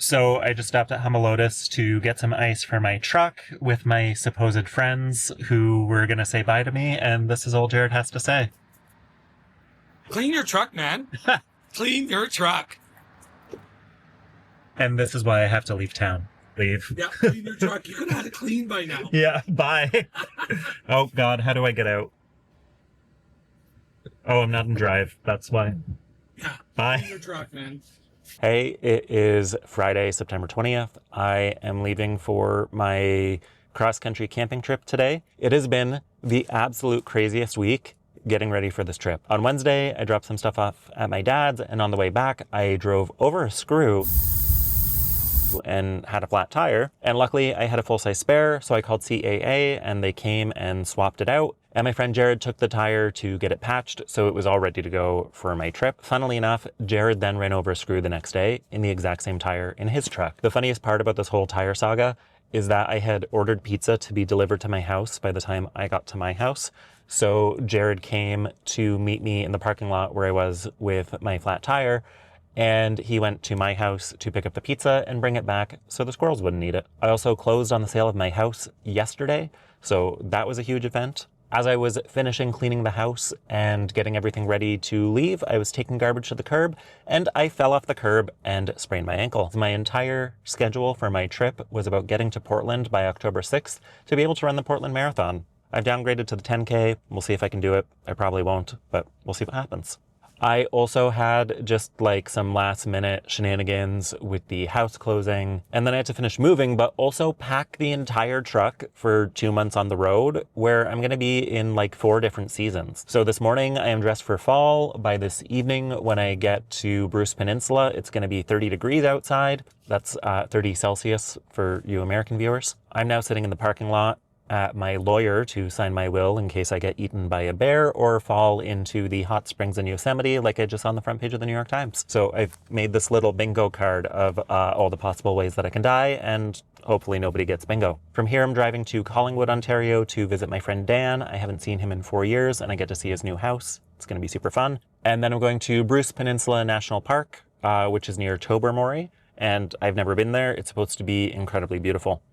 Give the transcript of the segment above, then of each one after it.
So I just stopped at Humalotus to get some ice for my truck with my supposed friends who were going to say bye to me, and this is all Jared has to say. Clean your truck, man. Clean your truck. And this is why I have to leave town. Leave. Yeah, clean your truck. You could have had it clean by now. Yeah, bye. Oh, God, how do I get out? Oh, I'm not in drive. That's why. Yeah, Bye. clean your truck, man. Hey, it is Friday, September 20th. I am leaving for my cross-country camping trip today. It has been the absolute craziest week getting ready for this trip. On Wednesday, I dropped some stuff off at my dad's, and on the way back, I drove over a screw and had a flat tire. And luckily, I had a full-size spare, so I called CAA, and they came and swapped it out. And my friend Jared took the tire to get it patched, so it was all ready to go for my trip. Funnily enough, Jared then ran over a screw the next day in the exact same tire in his truck. The funniest part about this whole tire saga is that I had ordered pizza to be delivered to my house by the time I got to my house. So Jared came to meet me in the parking lot where I was with my flat tire, and he went to my house to pick up the pizza and bring it back so the squirrels wouldn't eat it. I also closed on the sale of my house yesterday, so that was a huge event. As I was finishing cleaning the house and getting everything ready to leave, I was taking garbage to the curb, and I fell off the curb and sprained my ankle. My entire schedule for my trip was about getting to Portland by October 6th to be able to run the Portland Marathon. I've downgraded to the 10K. We'll see if I can do it. I probably won't, but we'll see what happens. I also had just like some last minute shenanigans with the house closing, and then I had to finish moving, but also pack the entire truck for 2 months on the road where I'm going to be in like 4 different seasons. So this morning I am dressed for fall. By this evening when I get to Bruce Peninsula, it's going to be 30 degrees outside. That's 30 Celsius for you American viewers. I'm now sitting in the parking lot at my lawyer to sign my will in case I get eaten by a bear or fall into the hot springs in Yosemite like I just saw on the front page of the New York Times. So I've made this little bingo card of all the possible ways that I can die, and hopefully nobody gets bingo. From here, I'm driving to Collingwood, Ontario to visit my friend Dan. I haven't seen him in 4 years, and I get to see his new house. It's going to be super fun. And then I'm going to Bruce Peninsula National Park, which is near Tobermory, and I've never been there. It's supposed to be incredibly beautiful.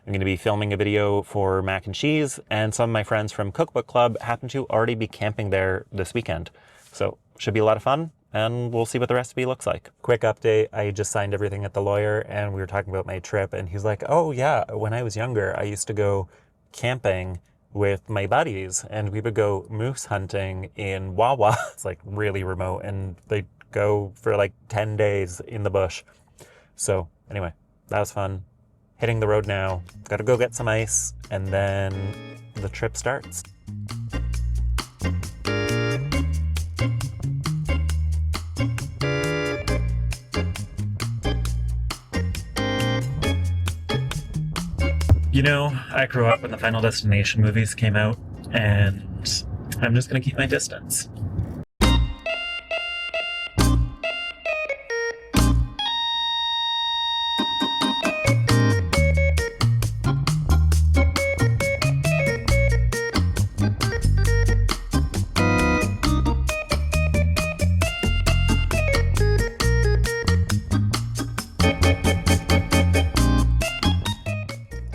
I'm going to be filming a video for Mac and Cheese, and some of my friends from Cookbook Club happen to already be camping there this weekend. So should be a lot of fun, and we'll see what the recipe looks like. Quick update, I just signed everything at the lawyer, and we were talking about my trip, and he's like, oh yeah, when I was younger, I used to go camping with my buddies, and we would go moose hunting in Wawa. It's like really remote, and they'd go for like 10 days in the bush. So anyway, that was fun. Hitting the road now. Gotta go get some ice, and then the trip starts. You know, I grew up when the Final Destination movies came out, and I'm just gonna keep my distance.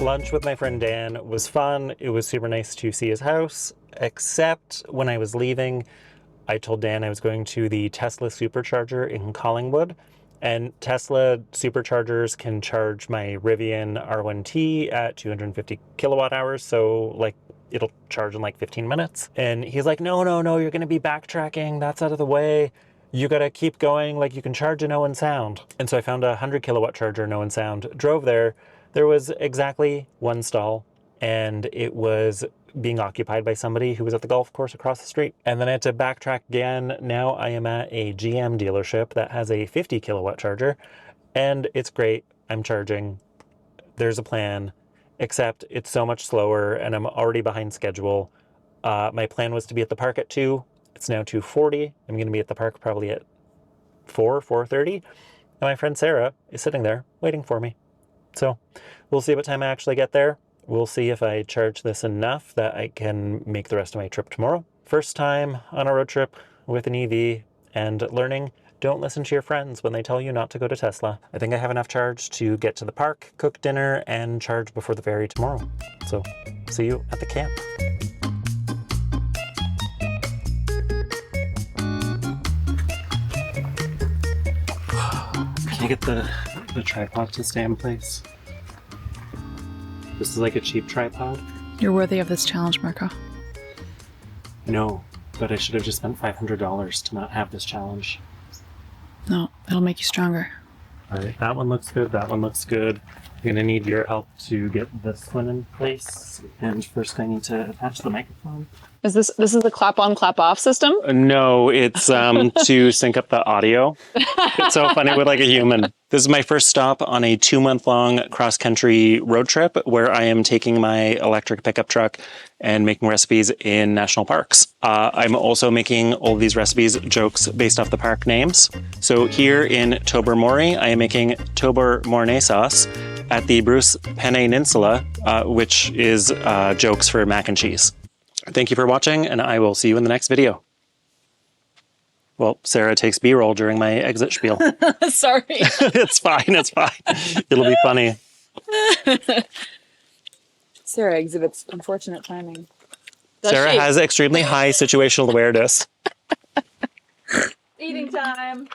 Lunch with my friend Dan was fun. It was super nice to see his house, except when I was leaving, I told Dan I was going to the Tesla supercharger in Collingwood, and Tesla superchargers can charge my Rivian R1T at 250 kilowatt hours, so like it'll charge in like 15 minutes. And he's like, no, you're going to be backtracking. That's out of the way. You got to keep going. Like you can charge in Owen Sound. And so I found a 100 kilowatt charger in Owen Sound, drove there. There was exactly one stall, and it was being occupied by somebody who was at the golf course across the street. And then I had to backtrack again. Now I am at a GM dealership that has a 50 kilowatt charger, and it's great. I'm charging. There's a plan, except it's so much slower, and I'm already behind schedule. My plan was to be at the park at 2. It's now 2:40. I'm going to be at the park probably at 4:30. And my friend Sarah is sitting there waiting for me. So we'll see what time I actually get there. We'll see if I charge this enough that I can make the rest of my trip tomorrow. First time on a road trip with an EV and learning don't listen to your friends when they tell you not to go to Tesla. I think I have enough charge to get to the park, cook dinner, and charge before the ferry tomorrow. So, see you at the camp. Can you get the tripod to stay in place? This is like a cheap tripod. You're worthy of this challenge, Marco. No, but I should have just spent $500 to not have this challenge. No, it'll make you stronger. All right, that one looks good. That one looks good. I'm gonna need your help to get this one in place. And first I need to attach the microphone. Is this is the clap on, clap off system? No, it's to sync up the audio. It's so funny with like a human. This is my first stop on a 2-month-long cross-country road trip where I am taking my electric pickup truck and making recipes in national parks. I'm also making all these recipes jokes based off the park names. So here in Tobermory, I am making Tobermory sauce at the Bruce Peninsula, which is jokes for mac and cheese. Thank you for watching, and I will see you in the next video. Well, Sarah takes B-roll during my exit spiel. Sorry. It's fine, it's fine. It'll be funny. Sarah exhibits unfortunate timing. Sarah has extremely high situational awareness. Eating time.